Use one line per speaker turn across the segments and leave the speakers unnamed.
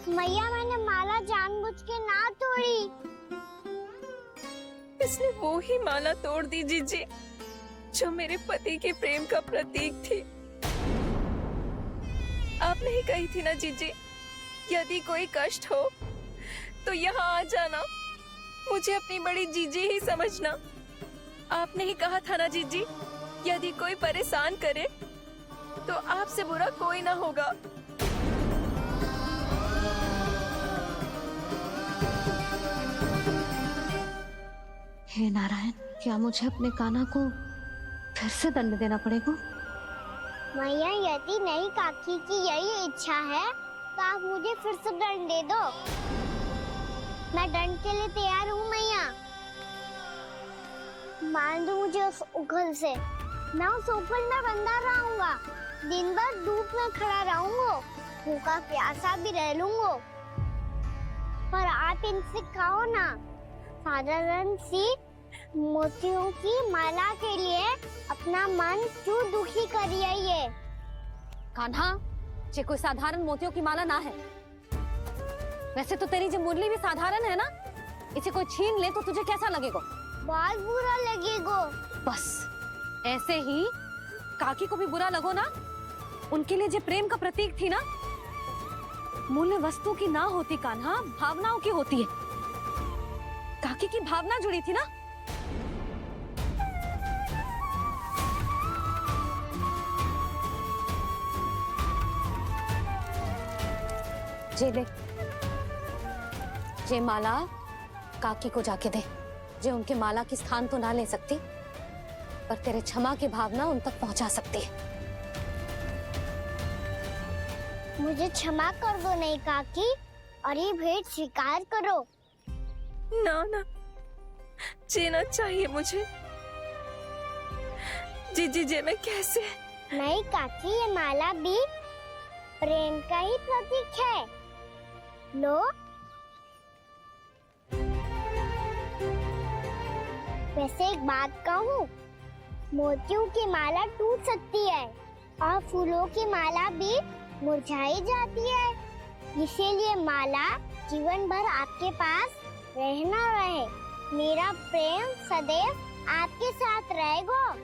मैया मैंने माला जानबूझ के ना तोड़ी।
इसने वो ही माला तोड़ दी जीजी जो मेरे पति के प्रेम का प्रतीक थी। आपने ही कही थी ना जीजी, यदि कोई कष्ट हो तो यहाँ आ जाना, मुझे अपनी बड़ी जीजी ही समझना। आपने ही कहा था ना जीजी, यदि कोई परेशान करे तो आपसे बुरा कोई ना होगा।
हे नारायण, क्या मुझे अपने कान्हा को फिर से दंड देना पड़ेगा?
मैया यदि नहीं काकी की यही इच्छा है तो आप मुझे फिर से दंड दे दो। मैं दंड के लिए तैयार हूँ मैया। मान दो मुझे उस उखल से, मैं उस उखल में बंधा रहूंगा, दिन भर धूप में खड़ा रहूंगा, भूखा प्यासा भी रह लूंगा। पर आप इनसे कहो ना, साधारण सी मोतियों की माला के लिए अपना मन क्यों दुखी करिए ये?
कान्हा, ये कोई साधारण मोतियों की माला ना है। वैसे तो तेरी जो मुरली भी साधारण है ना, इसे कोई छीन ले तो तुझे कैसा लगेगा?
बहुत बुरा लगेगा।
बस ऐसे ही काकी को भी बुरा लगो ना। उनके लिए जो प्रेम का प्रतीक थी ना, मूल्य वस्तु की ना होती कान्हा, भावनाओं की होती है। काकी की भावना जुड़ी थी ना। जे ले, जे माला काकी को जाके दे। जे उनके माला की स्थान तो ना ले सकती, पर तेरे क्षमा की भावना उन तक पहुंचा सकती है।
मुझे क्षमा कर दो नहीं काकी, और ये भेंट स्वीकार करो।
ना ना, जीना चाहिए मुझे। जीजी जे मैं कैसे?
नहीं काकी, ये माला भी प्रेम का ही प्रतीक है। लो, वैसे एक बात कहूँ, मोतियों की माला टूट सकती है और फूलों की माला भी मुरझाई जाती है। इसीलिए माला जीवन भर आपके पास रहना रहे। मेरा प्रेम सदैव आपके साथ रहेगा।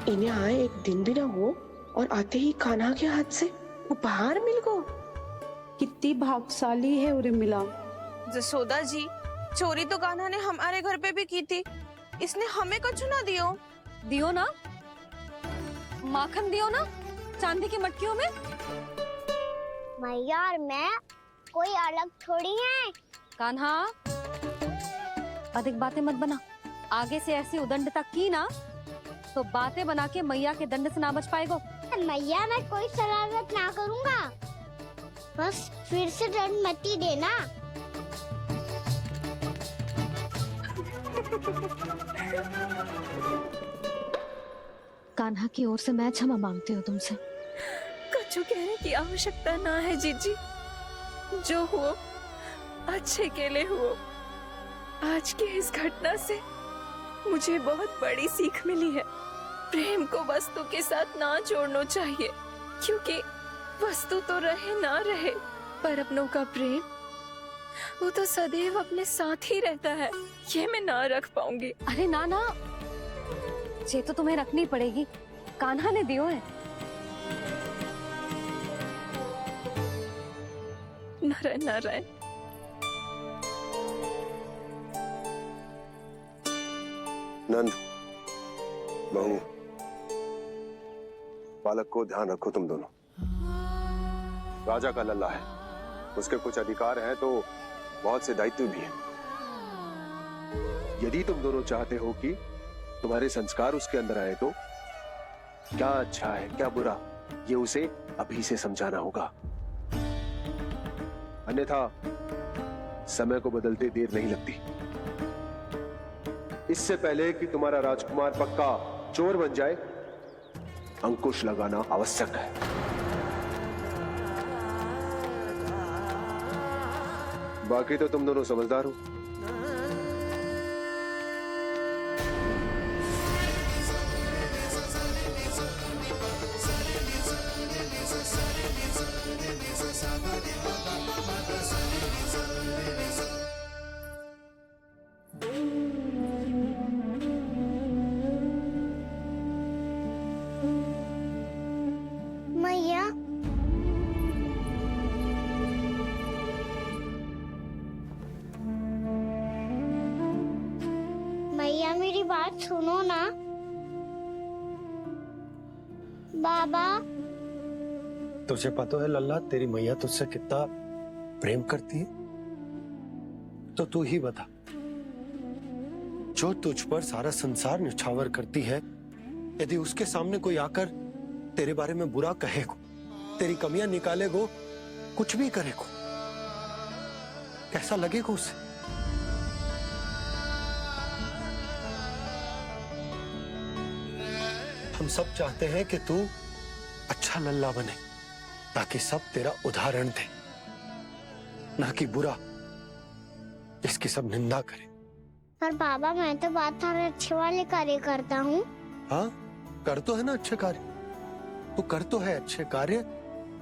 इन्हें आए एक दिन भी ना हो और आते ही कान्हा के हाथ से उपहार मिल गो।
कितनी भाग्यशाली है उरे मिला।
जसोदा जी, चोरी तो कान्हा ने हमारे घर पे भी की थी, इसने हमें कछु ना दियो।
दियो ना, माखन दियो ना, चांदी की मटकियों में।
मैया और मैं कोई अलग थोड़ी हैं।
कान्हा, अधिक बातें मत बना। आगे से ऐसी उदंडता की ना तो बातें बना के मैया के दंड से ना बच पाएगो।
मैया मैं कोई शरारत ना करूँगा, बस फिर से दंड मत ही देना।
कान्हा की ओर से मैं क्षमा मांगती हूँ तुमसे।
कछु कहने की आवश्यकता ना है जीजी, जो हुआ अच्छे के लिए हुआ। आज की इस घटना से मुझे बहुत बड़ी सीख मिली है। प्रेम को वस्तु के साथ ना जोड़ना चाहिए, क्योंकि वस्तु तो रहे ना रहे, पर अपनों का प्रेम वो तो सदैव अपने साथ ही रहता है। ये मैं ना रख पाऊंगी।
अरे ना ना, ये तो तुम्हें रखनी पड़ेगी। कान्हा ने दियो है।
नारायण नारायण।
नंद, बहू, बालक को ध्यान रखो तुम दोनों। राजा का लल्ला है, उसके कुछ अधिकार हैं तो बहुत से दायित्व भी हैं। यदि तुम दोनों चाहते हो कि तुम्हारे संस्कार उसके अंदर आए तो क्या अच्छा है क्या बुरा, ये उसे अभी से समझाना होगा। अन्यथा समय को बदलते देर नहीं लगती। इससे पहले कि तुम्हारा राजकुमार पक्का चोर बन जाए, अंकुश लगाना आवश्यक है। बाकी तो तुम दोनों समझदार हो।
मैया, मैया मेरी बात सुनो ना। बाबा,
तुझे पता है लल्ला, तेरी मैया तुझसे कितना प्रेम करती है? तो तू ही बता, जो तुझ पर सारा संसार न्यौछावर करती है, यदि उसके सामने कोई आकर तेरे बारे में बुरा कहेगो, तेरी कमियां निकालेगो, कुछ भी करेगो, कैसा लगेगा उसे? हम सब चाहते हैं कि तू अच्छा लल्ला बने, ताकि सब तेरा उदाहरण दे, ना कि बुरा जिसकी सब निंदा करे।
पर बाबा मैं तो बात सारे अच्छे वाले कार्य करता हूँ।
हाँ, कर तो है ना अच्छे कार्य, तू कर तो है अच्छे कार्य,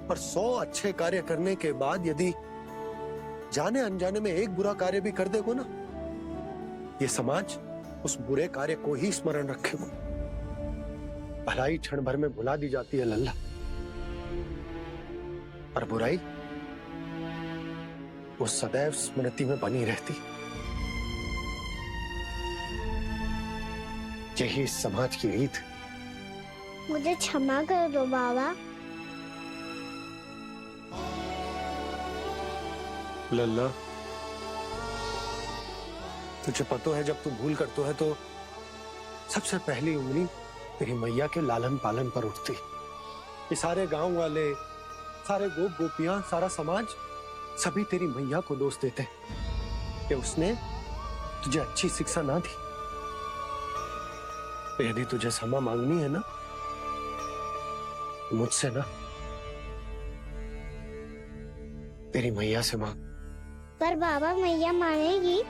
पर 100 अच्छे कार्य करने के बाद यदि जाने अनजाने में एक बुरा कार्य भी कर देगो ना, ये समाज उस बुरे कार्य को ही स्मरण रखेगो। भलाई क्षण भर में भुला दी जाती है लल्ला, और बुराई वो सदैव स्मृति में बनी रहती। यही इस समाज की रीत।
मुझे क्षमा कर दो बाबा।
लल्ला, तुझे पता है जब तू भूल करतो है तो सबसे पहली उंगली तेरी मैया के लालन पालन पर उठती। ये सारे गांव वाले, सारे गोप गोपियां, सारा समाज सभी तेरी मैया को दोष देते कि उसने तुझे अच्छी शिक्षा ना दी। तो यदि तुझे क्षमा मांगनी है ना, मुझसे ना, तेरी मैया से मांग।
पर बाबा मैया मानेगी?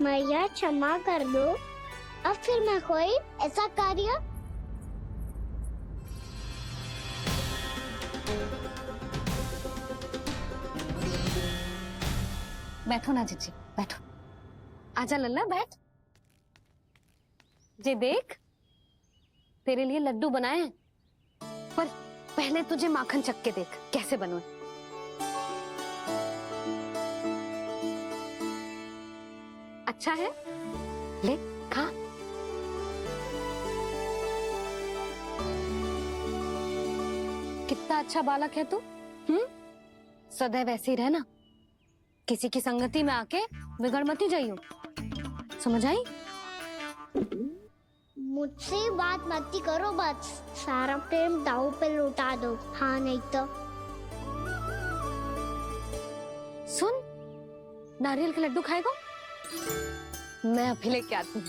मैया क्षमा कर दो, अब फिर मैं कोई ऐसा कार्य।
बैठो ना जीजी, बैठो। आजा लल्ला, बैठ। जे देख, तेरे लिए लड्डू बनाए हैं, पर पहले तुझे माखन चख के देख कैसे बनो। अच्छा है, ले खा। कितना अच्छा बालक है तू। सदैव ऐसे ही रहना, किसी की संगति में आके बिगड़ मती जाइयो, समझ आई?
मुझसे बात मत करो, बस सारा प्रेम दाव पे लुटा दो। हाँ नहीं तो
सुन, नारियल के लड्डू खाएगा? मैं अभी लेके आती हूँ।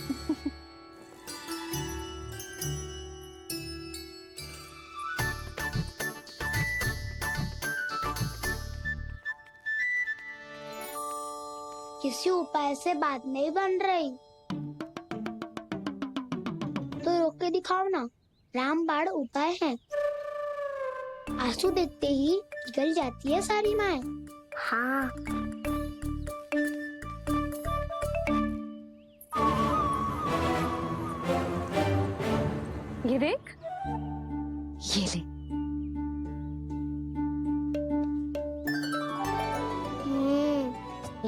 किसी उपाय से बात नहीं बन रही तो रोक के दिखाओ ना। रामबाण उपाय है, आंसू देखते ही पिघल जाती है सारी माए। हाँ,
ये देख, ये ले।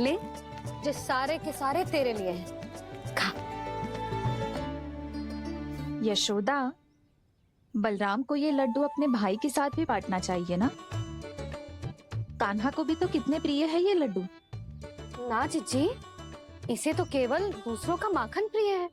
ले, जो सारे के सारे तेरे लिए हैं, खा।
यशोदा, बलराम को ये लड्डू अपने भाई के साथ भी बांटना चाहिए ना। कान्हा को भी तो कितने प्रिय है ये लड्डू।
ना जीजी, इसे तो केवल दूसरों का माखन प्रिय है।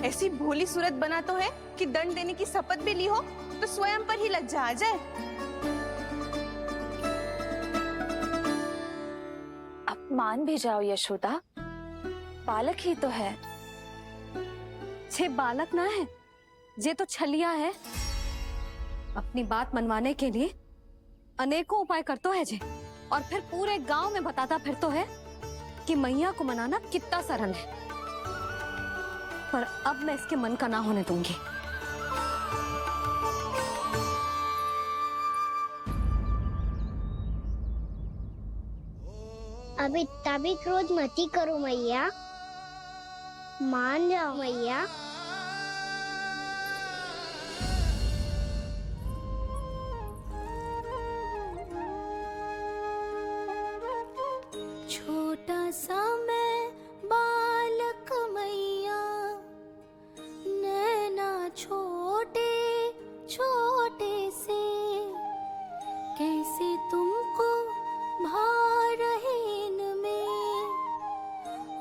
ऐसी भोली सूरत बना तो है कि दंड देने की शपथ भी ली हो तो स्वयं पर ही लज्जा आ जाए।
अब मान भी जाओ यशोदा, बालक ही तो है।
छे बालक ना है, ये तो छलिया है। अपनी बात मनवाने के लिए अनेकों उपाय करतो है जे, और फिर पूरे गांव में बताता फिरतो है कि मैया को मनाना कितना सरल है। पर अब मैं इसके मन का ना होने दूंगी।
अब इतना भी क्रोध मती करो मैया, मान जाओ मैया।
छोटा सा मैं बालक मैया, नैना छोटे छोटे से, कैसे तुमको भा रहे इनमें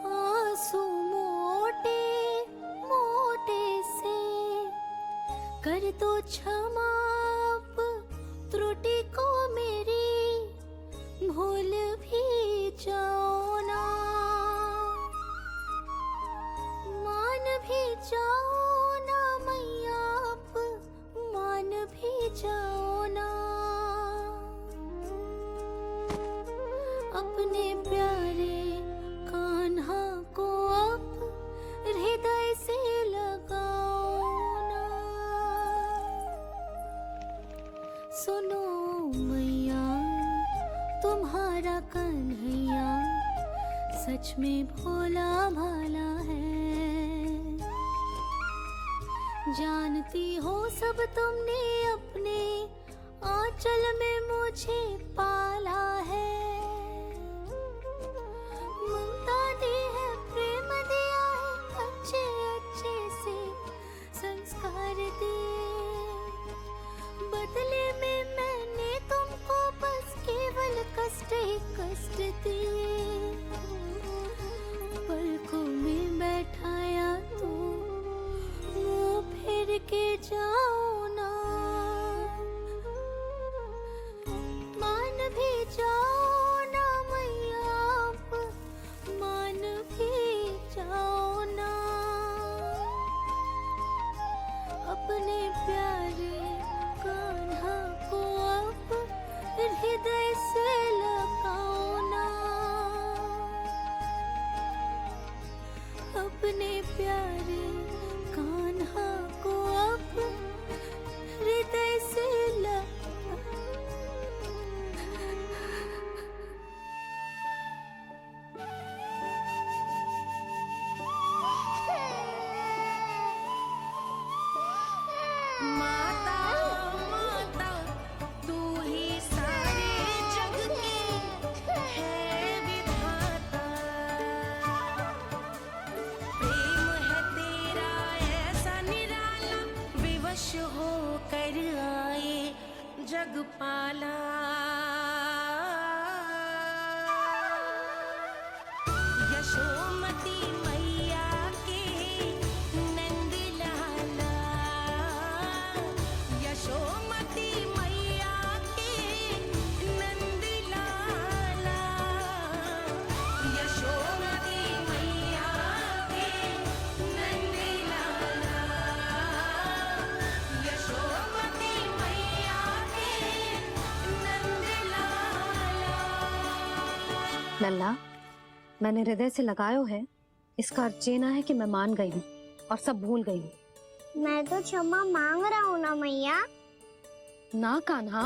आंसू मोटे मोटे से। कर दो क्षमा अब त्रुटि को मेरी, भूल भी जाओ ना, मान भी जाओ ना मैया, अब मान भी जाओ ना। अपने प्यारे कान्हा को अब हृदय से लगाओ ना। सुनो मैया, तुम्हारा कन्हैया सच में भोला भाला है। जानती हो सब तुमने अपने आंचल में मुझे पाला है। ममता दी है, प्रेम दिया है, अच्छे अच्छे से संस्कार दिए। बदले में मैंने तुमको बस केवल कष्ट ही कष्ट दिए। पलकों में बैठाया तो मुंह फेर के जाओ ना, मान भी जाओ ना मैया, मान भी जाओ ना। अपने प्यारे कान्हा को अब हृदय से लगाओ ना। अपने प्यारे कान्हा को अब हृदय से माता माता तू ही सारे जग की है विधाता। प्रेम है तेरा ऐसा निराला, विवश हो कर आए जग पाला। यशोमती मैया के नंद लाला, यशोमती मैया के नंद लाला, यशोमती मैया के नंद लाला, यशोमती मैया के नंद लाला।
लल्ला, मैंने हृदय से लगायो है, इसका अर्थ ये ना है कि मैं मान गई हूँ और सब भूल गई हूँ।
मैं तो क्षमा मांग रहा हूँ ना मैया।
ना कान्हा,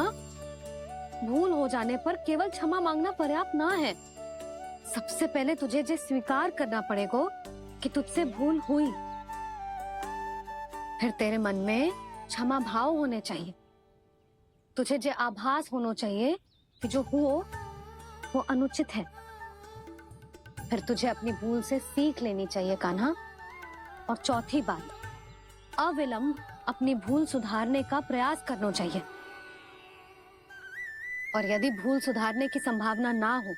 भूल हो जाने पर केवल क्षमा मांगना पर्याप्त ना है। सबसे पहले तुझे ये स्वीकार करना पड़ेगा कि तुझसे भूल हुई। फिर तेरे मन में क्षमा भाव होने चाहिए। तुझे ये आभास होना चाहिए कि जो हुआ वो अनुचित है। फिर तुझे अपनी भूल से सीख लेनी चाहिए कान्हा। और चौथी बात, अविलंब अपनी भूल सुधारने का प्रयास करना चाहिए। और यदि भूल सुधारने की संभावना ना हो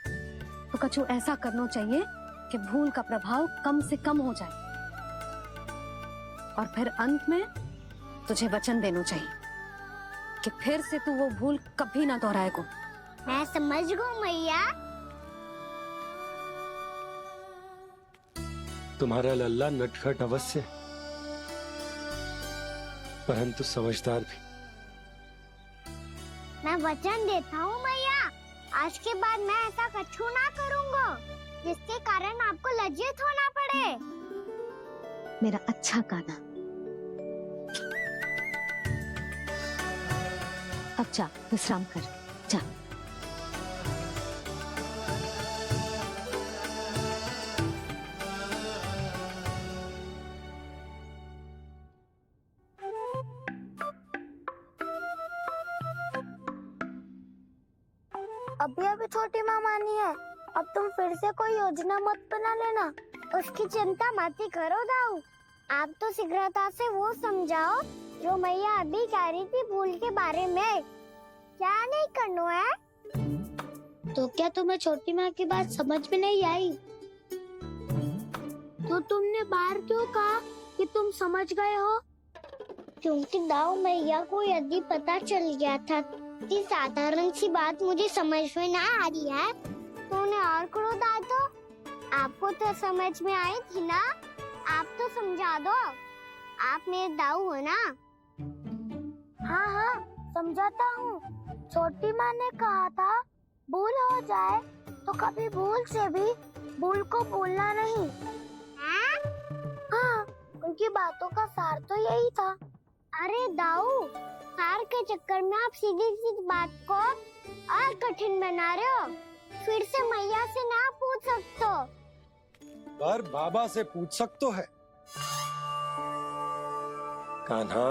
तो कछु ऐसा करना चाहिए कि भूल का प्रभाव कम से कम हो जाए। और फिर अंत में तुझे वचन देना चाहिए कि फिर से तू वो भूल कभी ना दोहराएगा।
मैं समझ गई मैया।
तुम्हारा लल्ला नटखट अवश्य, परंतु समझदार भी।
मैं वचन देता हूँ मैया, आज के बाद मैं ऐसा कछु ना करूँगा जिसके कारण आपको लज्जित होना पड़े।
मेरा अच्छा कान्हा, अब जा विश्राम कर, जा।
अभी अभी छोटी माँ मानी है, अब तुम फिर से कोई योजना मत बना लेना। उसकी चिंता मत ही करो दाऊ, आप तो शीघ्रता से वो समझाओ जो मैया अभी कह रही थी भूल के बारे में। क्या नहीं करना है? तो क्या तुम्हें छोटी माँ की बात समझ में नहीं आई? तो तुमने बाहर क्यों कहा कि तुम समझ गए हो? क्योंकि दाऊ मैया को यदि पता चल गया था कि साधारण सी बात मुझे समझ में ना आ रही है तो उन्हें और क्रोध आया। तो आपको तो समझ में आई थी ना, आप तो समझा दो, आप मेरे दाऊ हो ना। हाँ हाँ समझाता हूँ। छोटी माँ ने कहा था भूल हो जाए तो कभी भूल से भी भूल को भूलना नहीं। हाँ उनकी बातों का सार तो यही था। अरे दाऊ, सार के चक्कर में आप सीधी सीधी बात को और कठिन बना रहे हो। फिर से मैया से ना पूछ सकते हो,
पर बाबा से पूछ सकते है। कान्हा,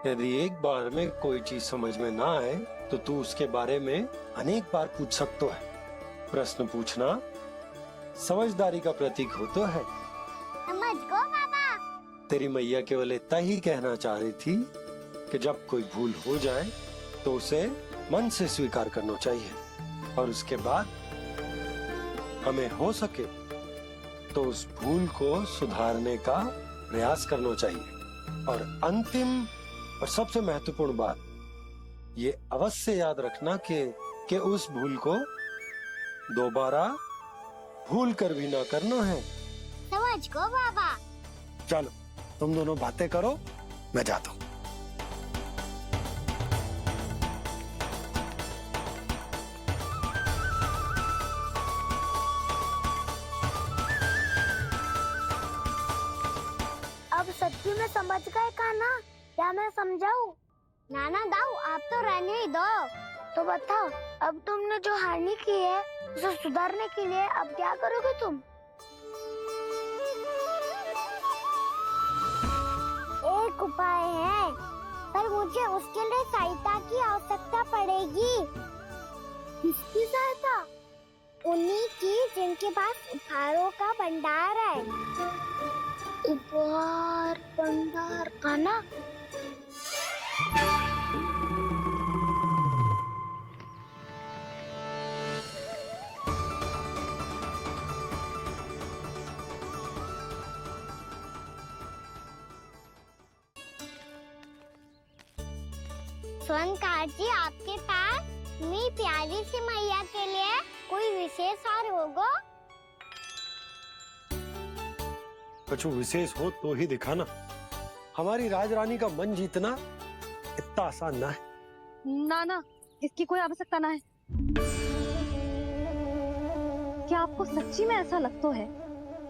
यदि एक बार में कोई चीज समझ में ना आए तो तू उसके बारे में अनेक बार पूछ सकते है। प्रश्न पूछना समझदारी का प्रतीक होता है।
समझ गो बाबा।
तेरी मैया केवल इतना ही कहना चाह रही थी कि जब कोई भूल हो जाए तो उसे मन से स्वीकार करना चाहिए और उसके बाद हमें हो सके तो उस भूल को सुधारने का प्रयास करना चाहिए। और अंतिम और सबसे महत्वपूर्ण बात ये अवश्य याद रखना कि उस भूल को दोबारा भूल कर भी ना करना है।
समझ गो बाबा।
चलो तुम दोनों बातें करो, मैं जाता हूँ।
अब सच्ची में समझ गए कान्हा? क्या मैं समझाऊं? नाना दाऊ, आप तो रहने ही दो। तो बताओ, अब तुमने जो हानि की है उसे सुधारने के लिए अब क्या करोगे तुम? एक उपाय है, पर मुझे उसके लिए सहायता की आवश्यकता पड़ेगी। किसकी सहायता? उन्हीं की जिनके पास उपहारों का भंडार है। उपहार भंडार का ना? स्वर्णकार जी, आपके पास मेरी प्यारी सी मैया के लिए कोई विशेष हार होगा?
कुछ विशेष हो तो ही दिखाना। हमारी राजरानी का मन जीतना इतना आसान ना है।
ना ना, इसकी कोई आवश्यकता ना है। क्या आपको सच्ची में ऐसा लगता है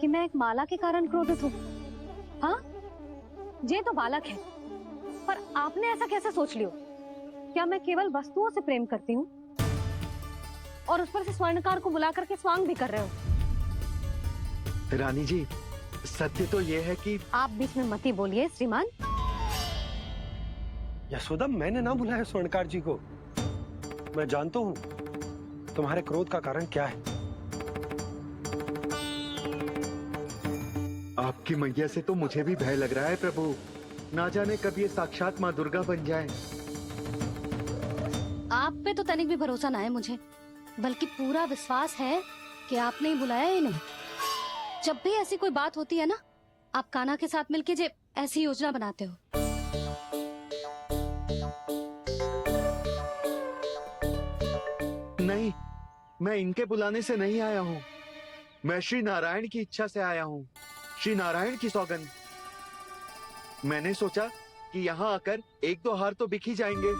कि मैं एक माला के कारण क्रोधित हूँ? हाँ, ये तो बालक है, पर आपने ऐसा कैसे सोच लियो? क्या मैं केवल वस्तुओं से प्रेम करती हूँ और उस पर से स्वर्णकार को बुला करके स्वांग भी कर रहे हो?
रानी जी, सत्य तो ये है कि
आप बीच में मत ही बोलिए श्रीमान।
यशोदा, मैंने ना बुलाया स्वर्णकार जी को। मैं जानता हूँ तुम्हारे क्रोध का कारण क्या है।
आपकी मैया से तो मुझे भी भय लग रहा है प्रभु। ना जाने कब ये साक्षात माँ दुर्गा बन जाए।
आप पे तो तनिक भी भरोसा ना है मुझे, बल्कि पूरा विश्वास है कि आपने ही बुलाया इन्हें। जब भी ऐसी कोई बात होती है ना, आप कान्हा के साथ मिलके जे ऐसी योजना बनाते हो।
नहीं, मैं इनके बुलाने से नहीं आया हूँ। मैं श्री नारायण की इच्छा से आया हूँ, श्री नारायण की सौगंध। मैंने सोचा कि यहाँ आकर एक दो हार तो बिक ही जाएंगे।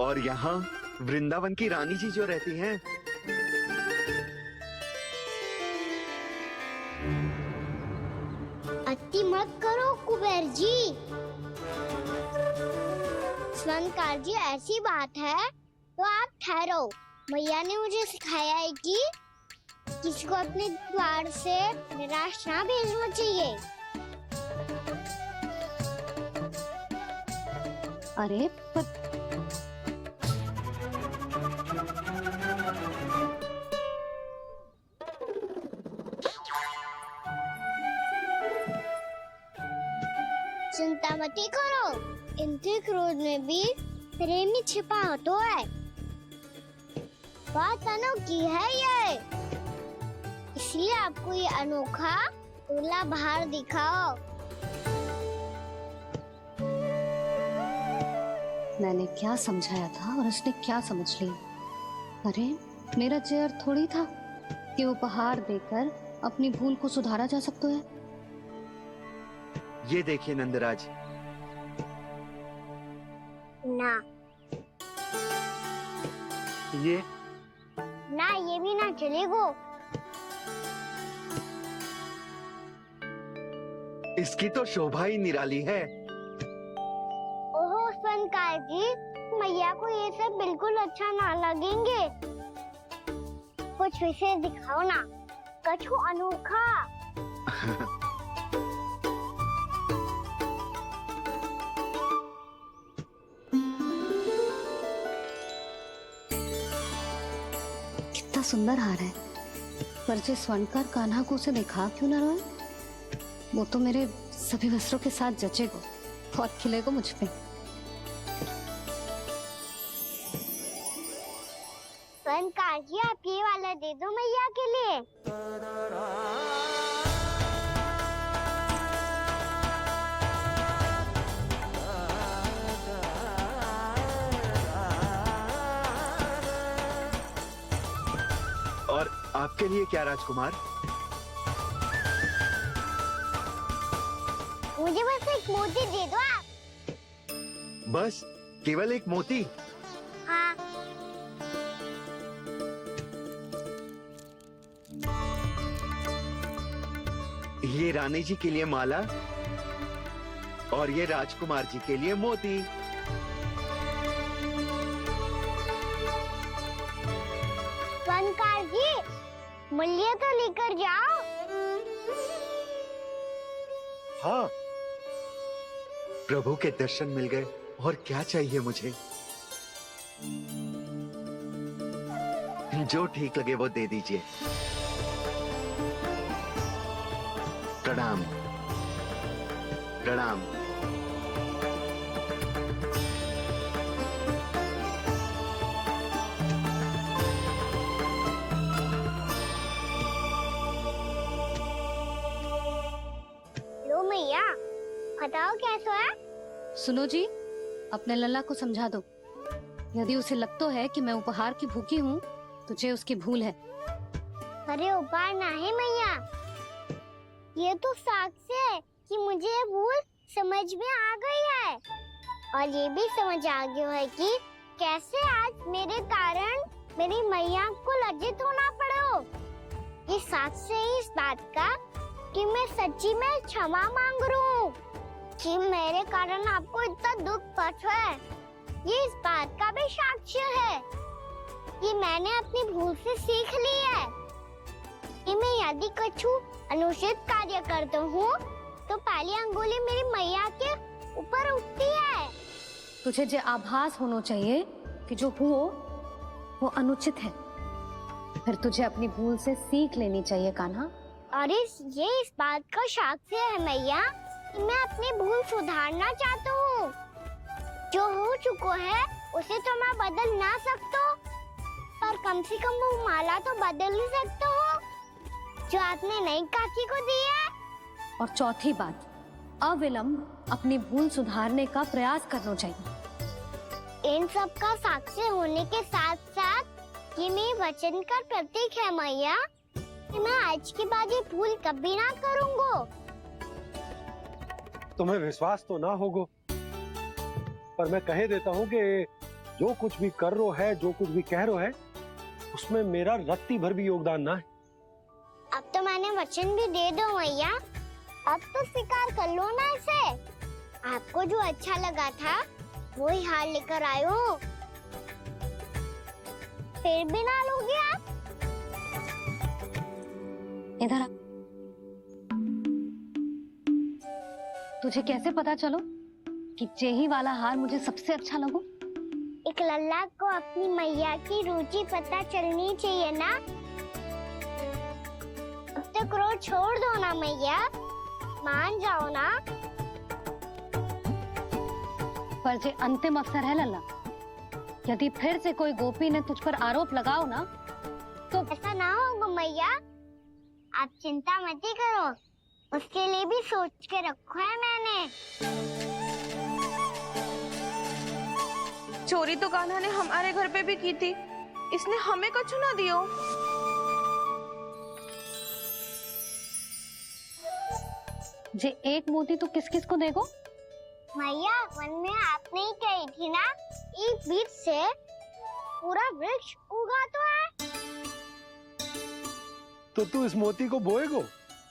और यहाँ वृंदावन की रानी जी जो रहती हैं,
अति मत करो कुबेर जी। स्वर्णकार जी, ऐसी बात है तो आप ठहरो। मैया ने मुझे सिखाया है कि किसी को अपने द्वार से निराश ना भेजना चाहिए।
अरे पर
चिंता मत करो, इनके क्रोध में भी प्रेम ही छिपा होता है। बात अनोखी है ये, इसलिए आपको ये अनोखा दूल्हा बाहर दिखाओ।
मैंने क्या समझाया था और उसने क्या समझ लिया। अरे मेरा चेयर थोड़ी था कि उपहार देकर अपनी भूल को सुधारा जा सकता है।
ये देखिए नंदराज।
ना
ये
ना, ये भी ना चलेगो।
इसकी तो शोभा ही निराली है।
ओहो स्वर्णकार जी, मैया को ये सब बिल्कुल अच्छा ना लगेंगे। कुछ विशेष दिखाओ ना, कछु अनोखा।
कितना सुंदर हार है, पर जो स्वर्णकार कान्हा को उसे दिखा क्यों ना रोए? वो तो मेरे सभी वस्त्रों के साथ जचेगा, बहुत खिलेगा मुझ पे।
स्वर्णकार जी, आप ये वाला दे दो मैया के लिए।
और आपके लिए क्या राजकुमार?
मुझे बस एक मोती दे दो आप।
बस केवल एक मोती?
हाँ।
ये रानी जी के लिए माला और ये राजकुमार जी के लिए मोती।
स्वर्णकार जी, मूल्य तो लेकर जाओ।
हाँ, प्रभु के दर्शन मिल गए, और क्या चाहिए मुझे? जो ठीक लगे वो दे दीजिए। प्रणाम प्रणाम।
लो मैया, बताओ कैसा है?
सुनो जी, अपने लल्ला को समझा दो। यदि उसे लगता है कि मैं उपहार की भूखी हूँ, तुझे उसकी भूल है।
अरे उपहार ना है मैया, ये तो साक्ष्य है कि मुझे ये भूल समझ में आ गई है, और ये भी समझ आ गया है कि कैसे आज मेरे कारण मेरी मैया को लज्जित होना पड़ो। ये साक्ष्य है इस बात का कि मैं सच्ची में क्षमा मांग रहा हूँ कि मेरे कारण आपको इतना दुख पहुंचा है। ये इस बात का भी साक्ष्य है कि मैंने अपनी भूल से सीख ली है कि मैं यदि कछु अनुचित कार्य करता हूँ तो पहली अंगुली मेरी मैया के ऊपर उठती है।
तुझे जो आभास होना चाहिए कि जो हुआ वो अनुचित है, फिर तुझे अपनी भूल से सीख लेनी चाहिए कान्हा।
और ये इस बात का साक्ष्य है मैया कि मैं अपनी भूल सुधारना चाहता हूँ। जो हो चुका है उसे तो मैं बदल ना सकता, पर कम से कम वो माला तो बदल ही सकता हूँ जो आपने नई काकी को दी है।
और चौथी बात, अविलंब अपनी भूल सुधारने का प्रयास करना चाहिए।
इन सब का साक्षी होने के साथ साथ ये मेरे वचन का प्रतीक है मैया कि मैं आज के बाद ये भूल कभी ना करूँगा।
तुम्हें विश्वास तो ना होगो, पर मैं कह देता हूँ कि जो कुछ भी कर रो है, जो कुछ भी कह रो है, उसमें मेरा रत्ती भर भी योगदान ना है।
अब तो मैंने वचन भी दे दो मैया, अब तो स्वीकार कर लो ना इसे। आपको जो अच्छा लगा था वो ही हार लेकर आयो, फिर भी ना लोगे आप?
इधर आ। तुझे कैसे पता चलो कि जेही वाला हार मुझे सबसे अच्छा लगो?
एक लल्ला को अपनी मैया की रुचि पता चलनी चाहिए ना। अब तक क्रोध छोड़ दो ना मैया, मान जाओ ना।
पर जे अंतिम अवसर है लल्ला, यदि फिर से कोई गोपी ने तुझ पर आरोप लगाओ ना तो
ऐसा ना होगा मैया, आप चिंता मत ही करो, उसके लिए भी सोच के रखा है मैंने।
चोरी तो कान्हा ने हमारे घर पे भी की थी, इसने हमें कछु ना दियो।
जे एक मोती तो किस किस को देगो?
मैया मन में आपने ही कही थी ना, एक बीज से पूरा वृक्ष उगा तो है।
तो तू इस मोती को बोएगो?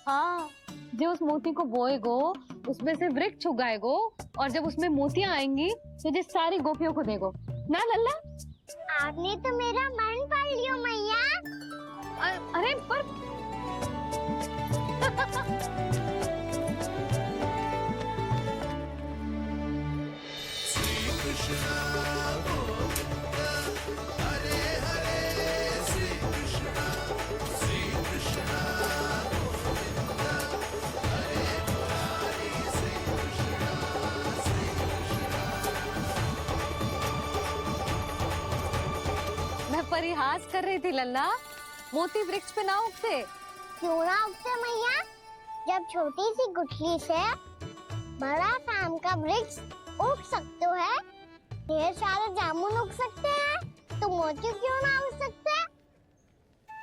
हाँ, जो उस मोती को बोएगो उसमें से वृक्ष उगाएगो, और जब उसमें मोतियां आएंगी तो जिस सारी गोपियों को देगो ना लल्ला।
आपने तो मेरा मन पढ़ लियो मैया।
अरे पर मैं परिहास कर रही थी लल्ला, मोती वृक्ष पे ना उगते।
क्यों ना उगते मैया, जब छोटी सी गुठली से बड़ा काम का वृक्ष उग सकते है, ढेर सारे जामुन उग सकते हैं, तो मोती क्यों ना उग सकते?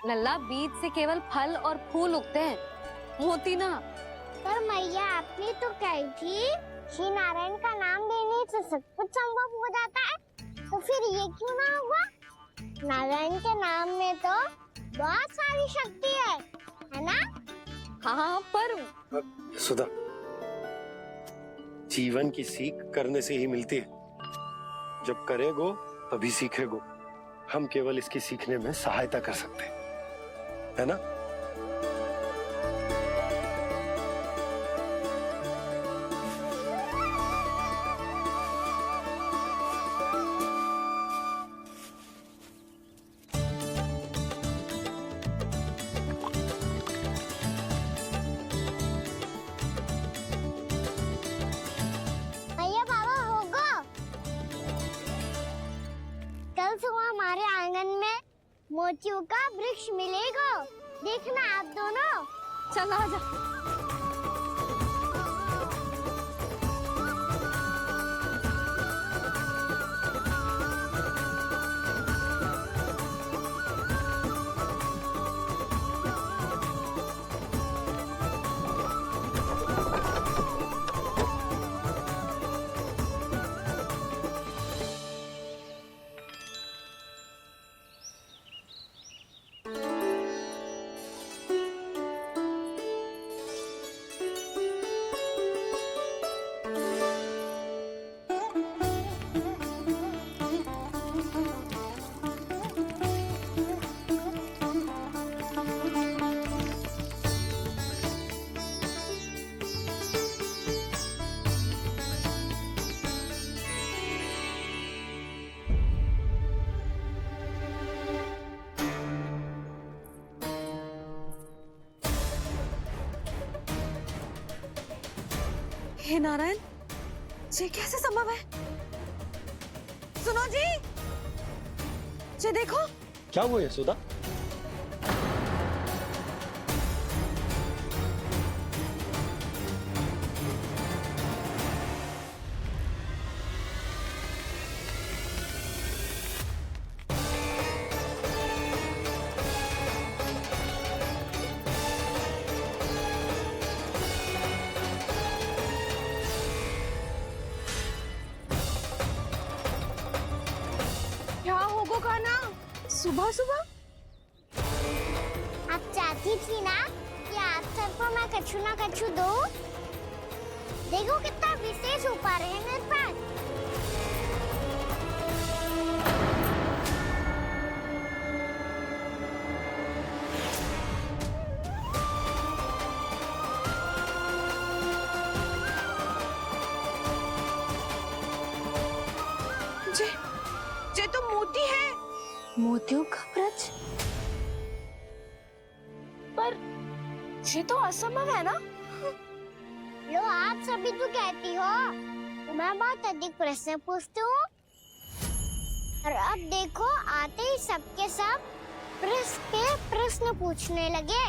लल्ला, बीज से केवल फल और फूल उगते हैं, मोती ना।
पर मैया आपने तो कही थी श्री नारायण का नाम लेने से सब कुछ संभव हो जाता है, तो फिर ये क्यों ना होगा? नारायण के नाम में तो बहुत सारी शक्ति है ना?
हाँ, पर
सुधा, जीवन की सीख करने से ही मिलती है। जब करेगो तभी सीखेगो। हम केवल इसकी सीखने में सहायता कर सकते हैं, है ना?
भैया बाबा होगा, कल सुबह हमारे आंगन में मोतियों का वृक्ष मिलेगा, देखना आप दोनों।
चल आजा।
हे नारायण, ये कैसे संभव है? सुनो जी, ये देखो।
क्या वो है सुधा?
कान्हा, सुबह सुबह?
आप चाहती थी ना कि आप सबको मैं कछु ना कछु दूं? देखो कितना विशेष उपहार है मेरे पास।
जे तो मोती है।
मोतियों का ब्रज?
पर ये तो असंभव है ना?
लो आप सभी तो कहती हो तो मैं बहुत अधिक प्रश्न पूछती हूँ, और अब देखो आते ही सबके सब प्रश्न पूछने लगे।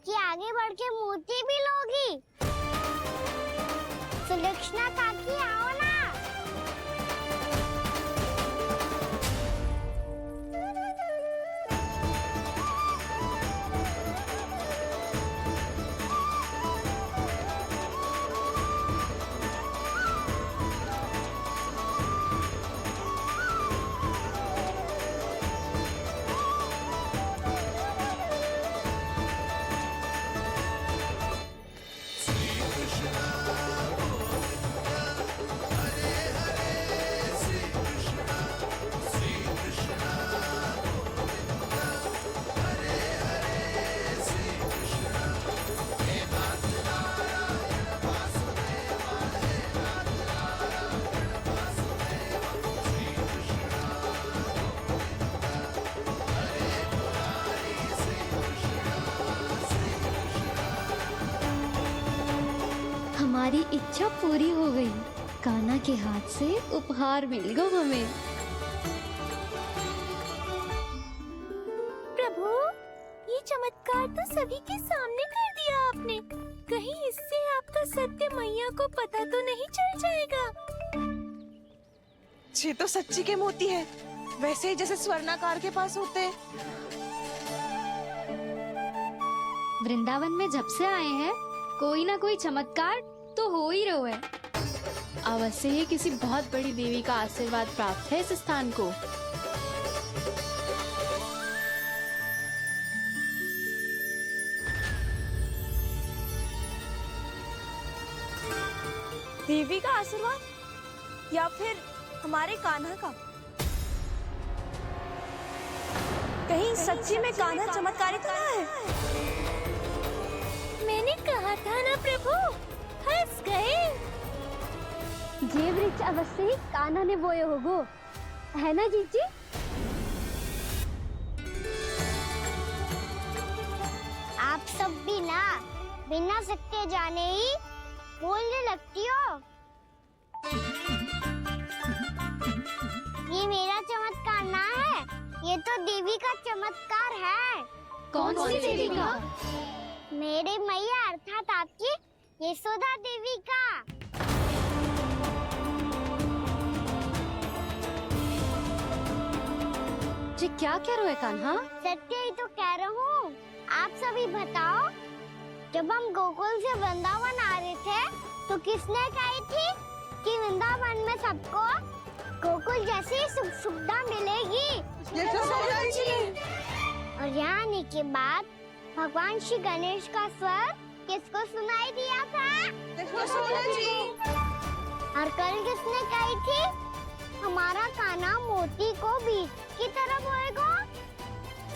कि आगे बढ़ के मोती भी लोगी? सुलक्षणा काकी आओ ना।
हमारी इच्छा पूरी हो गई। कान्हा के हाथ से उपहार मिल गया हमें।
प्रभु, ये चमत्कार तो सभी के सामने कर दिया आपने। कहीं इससे आपका सत्य मैया को पता तो नहीं चल जाएगा?
ये तो सच्ची के मोती है, वैसे ही जैसे स्वर्णाकार के पास होते हैं।
वृंदावन में जब से आए हैं कोई ना कोई चमत्कार तो हो ही रहा है।
अवश्य ही किसी बहुत बड़ी देवी का आशीर्वाद प्राप्त है इस स्थान को।
देवी का आशीर्वाद या फिर हमारे कान्हा का? कहीं सच्ची में कान्हा चमत्कारी तो ना है?
मैंने कहा था ना प्रभु, फंस गए।
ये वृक्ष अवश्य ही कान्हा ने बोए होगो, है ना जीजी?
आप सब भी ना बिना सत्य जाने ही बोलने लगती हो। ये मेरा चमत्कार ना है, ये तो देवी का चमत्कार है।
कौन सी देवी का?
मेरे मैया अर्थात आपकी यशोदा देवी का।
जी क्या कह रहे हो कान्हा?
सत्य ही तो कह रहा हूँ। आप सभी बताओ, जब हम गोकुल से वृंदावन आ रहे थे तो किसने कही थी कि वृंदावन में सबको गोकुल जैसी सुख सुविधा मिलेगी?
यशोदा जी।
और यहाँ आने के बाद भगवान श्री गणेश का स्वर किसको सुनाई दिया था?
यशोदा जी।
और कल किसने कही थी हमारा कान्हा मोती को बीज की तरह बोएगा,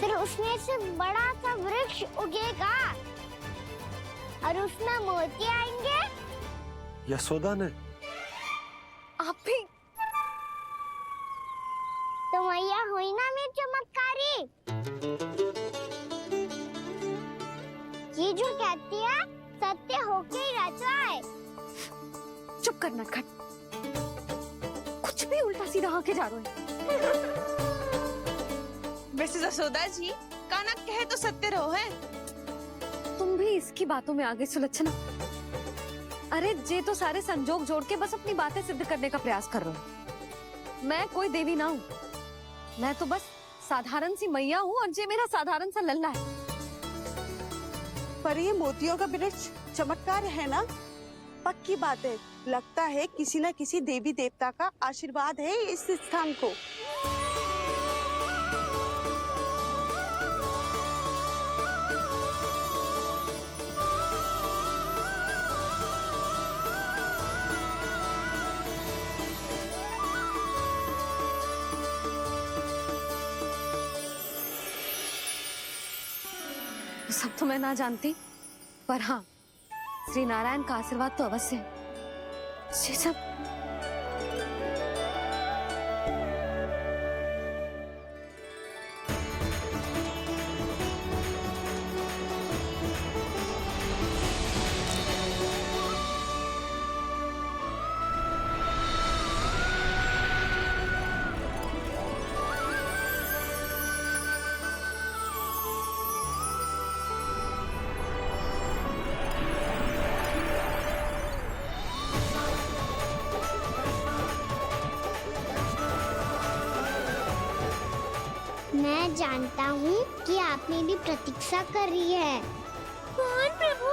फिर उसमें से बड़ा सा वृक्ष उगेगा और उसमें मोती आएंगे?
यशोदा ने?
आप भी?
तो मैया हुई ना मेरी चमत्कारी। ये जो कहती है सत्य होके ही रहता है।
चुप करना खट, कुछ भी उल्टा सीधा होके जा रहे हो।
वैसे यशोदा जी, कान्हा कहे तो सत्य रहो है।
तुम भी इसकी बातों में आगे सुलझना। अरे जे तो सारे संजोग जोड़ के बस अपनी बातें सिद्ध करने का प्रयास कर रहे हो। मैं कोई देवी ना हूँ, मैं तो बस साधारण सी मैया हूँ और जे मेरा साधारण सा लल्ला है।
पर ये मोतियों का ब्रिज चमत्कार है ना? पक्की बात है, लगता है किसी न किसी देवी देवता का आशीर्वाद है इस स्थान को।
सब तो मैं ना जानती, पर हाँ, श्री नारायण का आशीर्वाद तो अवश्य है। ये सब
मैं जानता हूँ कि आप मेरी प्रतीक्षा कर रही है। कौन प्रभु?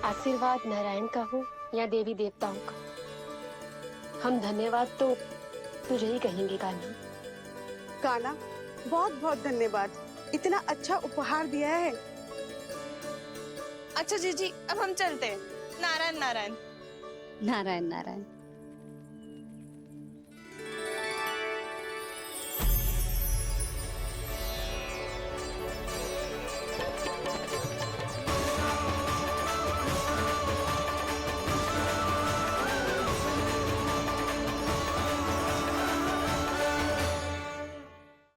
आशीर्वाद नारायण का हो या देवी देवताओं का, हम धन्यवाद तो तुझे ही कहेंगे कान्हा।
कान्हा, बहुत बहुत धन्यवाद, इतना अच्छा उपहार दिया है।
अच्छा जीजी, अब हम चलते हैं। नारायण नारायण।
नारायण नारायण।